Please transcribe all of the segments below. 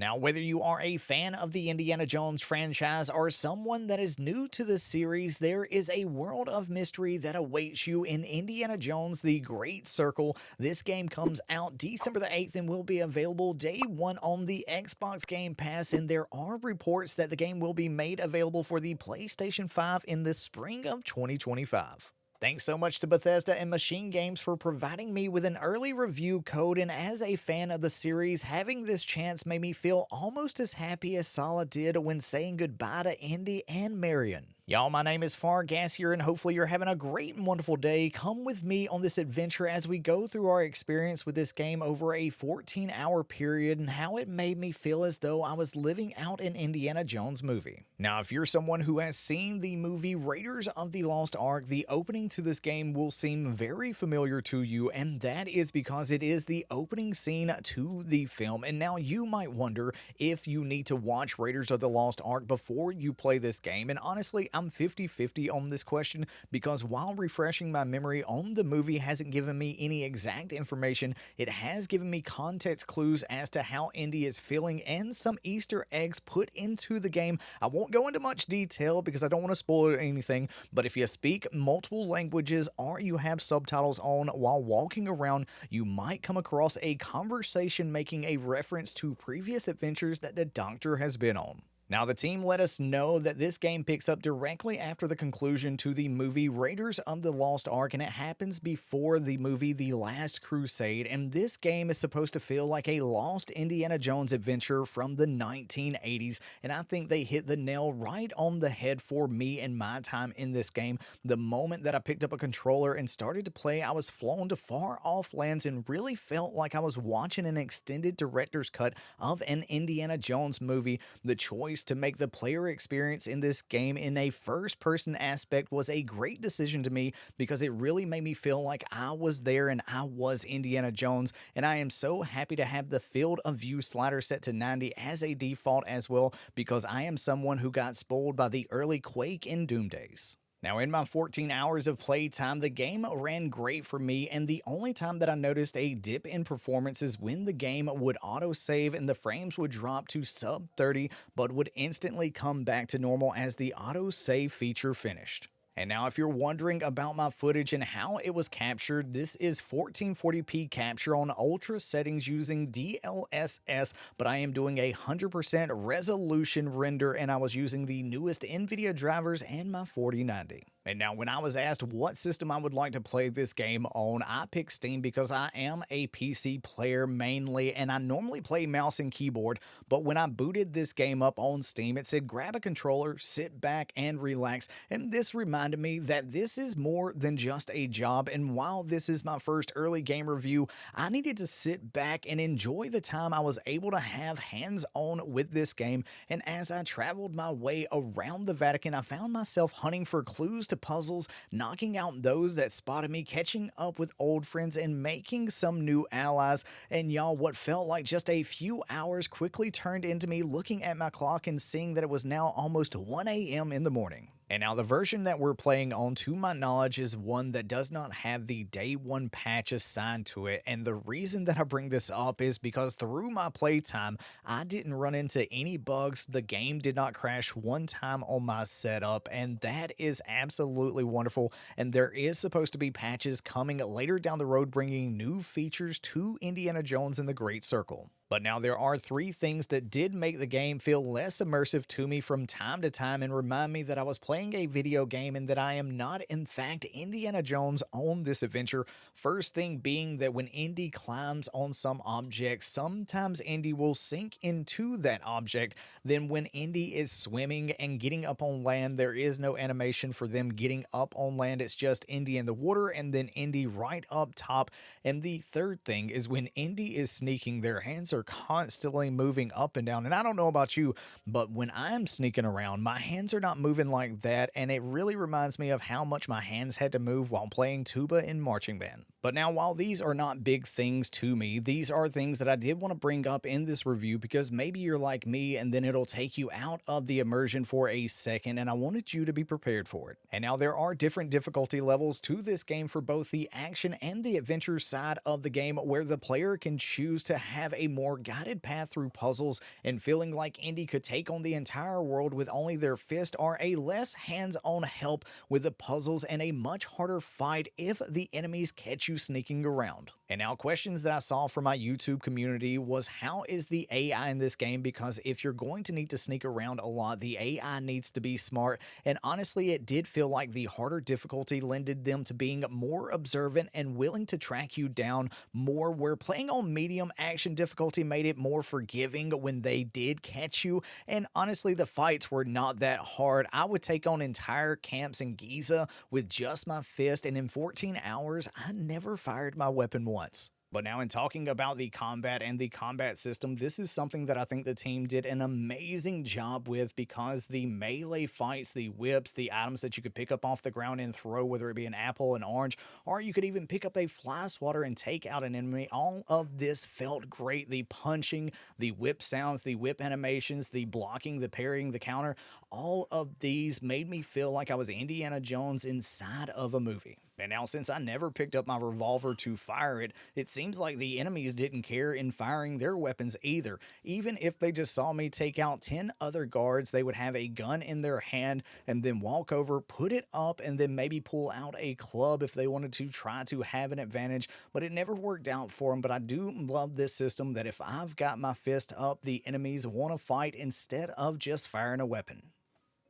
Now, whether you are a fan of the Indiana Jones franchise or someone that is new to the series, there is a world of mystery that awaits you in Indiana Jones The Great Circle. This game comes out December the 8th and will be available day one on the Xbox Game Pass, and there are reports that the game will be made available for the PlayStation 5 in the spring of 2025. Thanks so much to Bethesda and MachineGames for providing me with an early review code, and as a fan of the series, having this chance made me feel almost as happy as Sala did when saying goodbye to Indy and Marion. Y'all, my name is Fargassier, and hopefully you're having a great and wonderful day. Come with me on this adventure as we go through our experience with this game over a 14-hour period and how it made me feel as though I was living out an Indiana Jones movie. Now, if you're someone who has seen the movie Raiders of the Lost Ark, the opening to this game will seem very familiar to you, and that is because it is the opening scene to the film. And now you might wonder if you need to watch Raiders of the Lost Ark before you play this game, and honestly, I'm 50-50 on this question because while refreshing my memory on the movie hasn't given me any exact information, it has given me context clues as to how Indy is feeling and some Easter eggs put into the game. I won't go into much detail because I don't want to spoil anything, but if you speak multiple languages or you have subtitles on while walking around, you might come across a conversation making a reference to previous adventures that the Doctor has been on. Now, the team let us know that this game picks up directly after the conclusion to the movie Raiders of the Lost Ark, and it happens before the movie The Last Crusade, and this game is supposed to feel like a lost Indiana Jones adventure from the 1980s, and I think they hit the nail right on the head for me and my time in this game. The moment that I picked up a controller and started to play, I was flown to far-off lands and really felt like I was watching an extended director's cut of an Indiana Jones movie. The choice to make the player experience in this game in a first-person aspect was a great decision to me because it really made me feel like I was there and I was Indiana Jones, and I am so happy to have the field of view slider set to 90 as a default as well because I am someone who got spoiled by the early Quake and Doom days. Now, in my 14 hours of playtime, the game ran great for me, and the only time that I noticed a dip in performance is when the game would autosave and the frames would drop to sub 30, but would instantly come back to normal as the autosave feature finished. And now if you're wondering about my footage and how it was captured, this is 1440p capture on ultra settings using DLSS, but I am doing a 100% resolution render and I was using the newest NVIDIA drivers and my 4090. And now when I was asked what system I would like to play this game on, I picked Steam because I am a PC player mainly and I normally play mouse and keyboard, but when I booted this game up on Steam, it said grab a controller, sit back and relax, and this reminded me that this is more than just a job, and while this is my first early game review, I needed to sit back and enjoy the time I was able to have hands-on with this game. And as I traveled my way around the Vatican, I found myself hunting for clues to puzzles, knocking out those that spotted me, catching up with old friends, and making some new allies. And y'all, what felt like just a few hours quickly turned into me looking at my clock and seeing that it was now almost 1 a.m. in the morning. And now the version that we're playing on, to my knowledge, is one that does not have the day one patch assigned to it. And the reason that I bring this up is because through my playtime, I didn't run into any bugs. The game did not crash one time on my setup, and that is absolutely wonderful. And there is supposed to be patches coming later down the road bringing new features to Indiana Jones and the Great Circle. But now there are three things that did make the game feel less immersive to me from time to time and remind me that I was playing a video game and that I am not in fact Indiana Jones on this adventure. First thing being that when Indy climbs on some object, sometimes Indy will sink into that object. Then when Indy is swimming and getting up on land, there is no animation for them getting up on land. It's just Indy in the water and then Indy right up top. And the third thing is when Indy is sneaking, their hands are constantly moving up and down. And I don't know about you, but when I'm sneaking around, my hands are not moving like that. And it really reminds me of how much my hands had to move while playing tuba in marching band. But now, while these are not big things to me, these are things that I did want to bring up in this review because maybe you're like me and then it'll take you out of the immersion for a second, and I wanted you to be prepared for it. And now there are different difficulty levels to this game for both the action and the adventure side of the game, where the player can choose to have a more guided path through puzzles and feeling like Indy could take on the entire world with only their fist, or a less hands-on help with the puzzles and a much harder fight if the enemies catch you sneaking around. And now, questions that I saw from my YouTube community was, how is the AI in this game? Because if you're going to need to sneak around a lot, the AI needs to be smart. And honestly, it did feel like the harder difficulty lended them to being more observant and willing to track you down more, where playing on medium action difficulty made it more forgiving when they did catch you. And honestly, the fights were not that hard. I would take on entire camps in Giza with just my fist, and in 14 hours, I never fired my weapon once. But now, in talking about the combat and the combat system, this is something that I think the team did an amazing job with, because the melee fights, the whips, the items that you could pick up off the ground and throw, whether it be an apple, an orange, or you could even pick up a fly swatter and take out an enemy, all of this felt great. The punching, the whip sounds, the whip animations, the blocking, the parrying, the counter, all of these made me feel like I was Indiana Jones inside of a movie. And now, since I never picked up my revolver to fire it, it seems like the enemies didn't care in firing their weapons either. Even if they just saw me take out 10 other guards, they would have a gun in their hand and then walk over, put it up, and then maybe pull out a club if they wanted to try to have an advantage. But it never worked out for them. But I do love this system that if I've got my fist up, the enemies want to fight instead of just firing a weapon.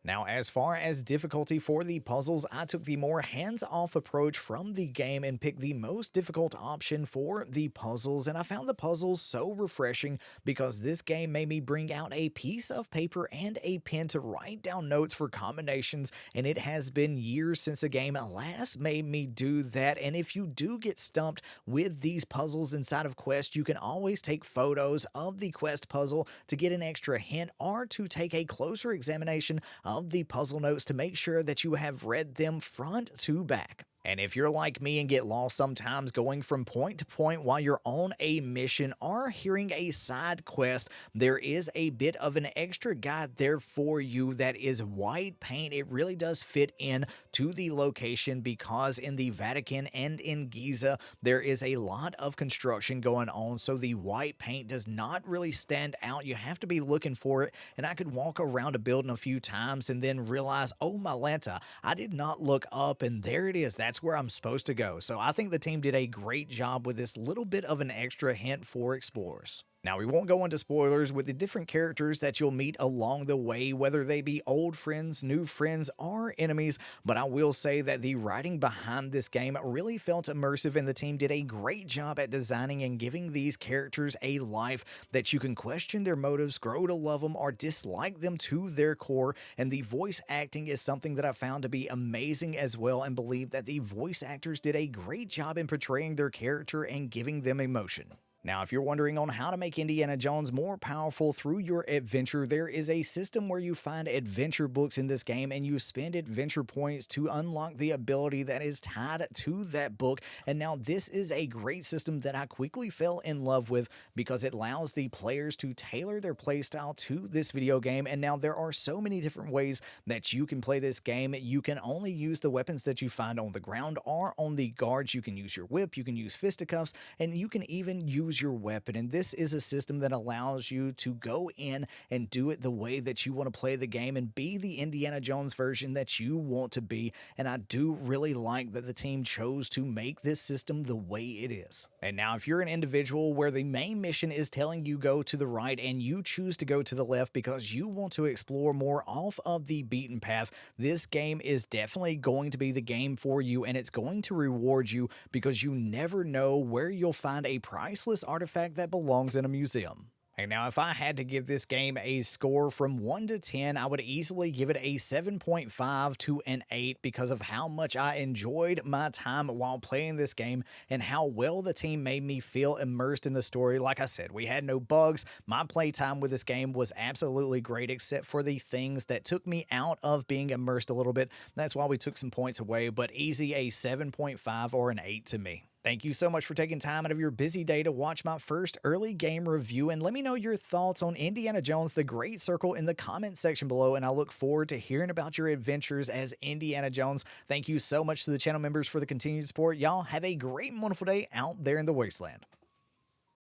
Now, as far as difficulty for the puzzles, I took the more hands-off approach from the game and picked the most difficult option for the puzzles, and I found the puzzles so refreshing because this game made me bring out a piece of paper and a pen to write down notes for combinations, and it has been years since a game last made me do that. And if you do get stumped with these puzzles inside of Quest, you can always take photos of the Quest puzzle to get an extra hint, or to take a closer examination of the puzzle notes to make sure that you have read them front to back. And if you're like me and get lost sometimes going from point to point while you're on a mission or hearing a side quest, there is a bit of an extra guide there for you that is white paint. It really does fit in to the location, because in the Vatican and in Giza, there is a lot of construction going on, so the white paint does not really stand out. You have to be looking for it, and I could walk around a building a few times and then realize, oh my Lanta, I did not look up, and there it is. That's where I'm supposed to go. So I think the team did a great job with this little bit of an extra hint for explorers. Now, we won't go into spoilers with the different characters that you'll meet along the way, whether they be old friends, new friends, or enemies, but I will say that the writing behind this game really felt immersive, and the team did a great job at designing and giving these characters a life that you can question their motives, grow to love them, or dislike them to their core. And the voice acting is something that I found to be amazing as well, and believe that the voice actors did a great job in portraying their character and giving them emotion. Now, if you're wondering on how to make Indiana Jones more powerful through your adventure, there is a system where you find adventure books in this game and you spend adventure points to unlock the ability that is tied to that book. And now this is a great system that I quickly fell in love with, because it allows the players to tailor their playstyle to this video game. And now there are so many different ways that you can play this game. You can only use the weapons that you find on the ground or on the guards. You can use your whip, you can use fisticuffs, and you can even use your weapon. And this is a system that allows you to go in and do it the way that you want to play the game and be the Indiana Jones version that you want to be. And I do really like that the team chose to make this system the way it is. And now, if you're an individual where the main mission is telling you go to the right and you choose to go to the left because you want to explore more off of the beaten path, this game is definitely going to be the game for you, and it's going to reward you, because you never know where you'll find a priceless artifact that belongs in a museum. And now, if I had to give this game a score from 1 to 10, I would easily give it a 7.5 to an 8, because of how much I enjoyed my time while playing this game and how well the team made me feel immersed in the story. Like I said, we had no bugs. My playtime with this game was absolutely great, except for the things that took me out of being immersed a little bit. That's why we took some points away, but easy a 7.5 or an 8 to me. Thank you so much for taking time out of your busy day to watch my first early game review, and let me know your thoughts on Indiana Jones The Great Circle in the comment section below, and I look forward to hearing about your adventures as Indiana Jones. Thank you so much to the channel members for the continued support. Y'all have a great and wonderful day out there in the wasteland.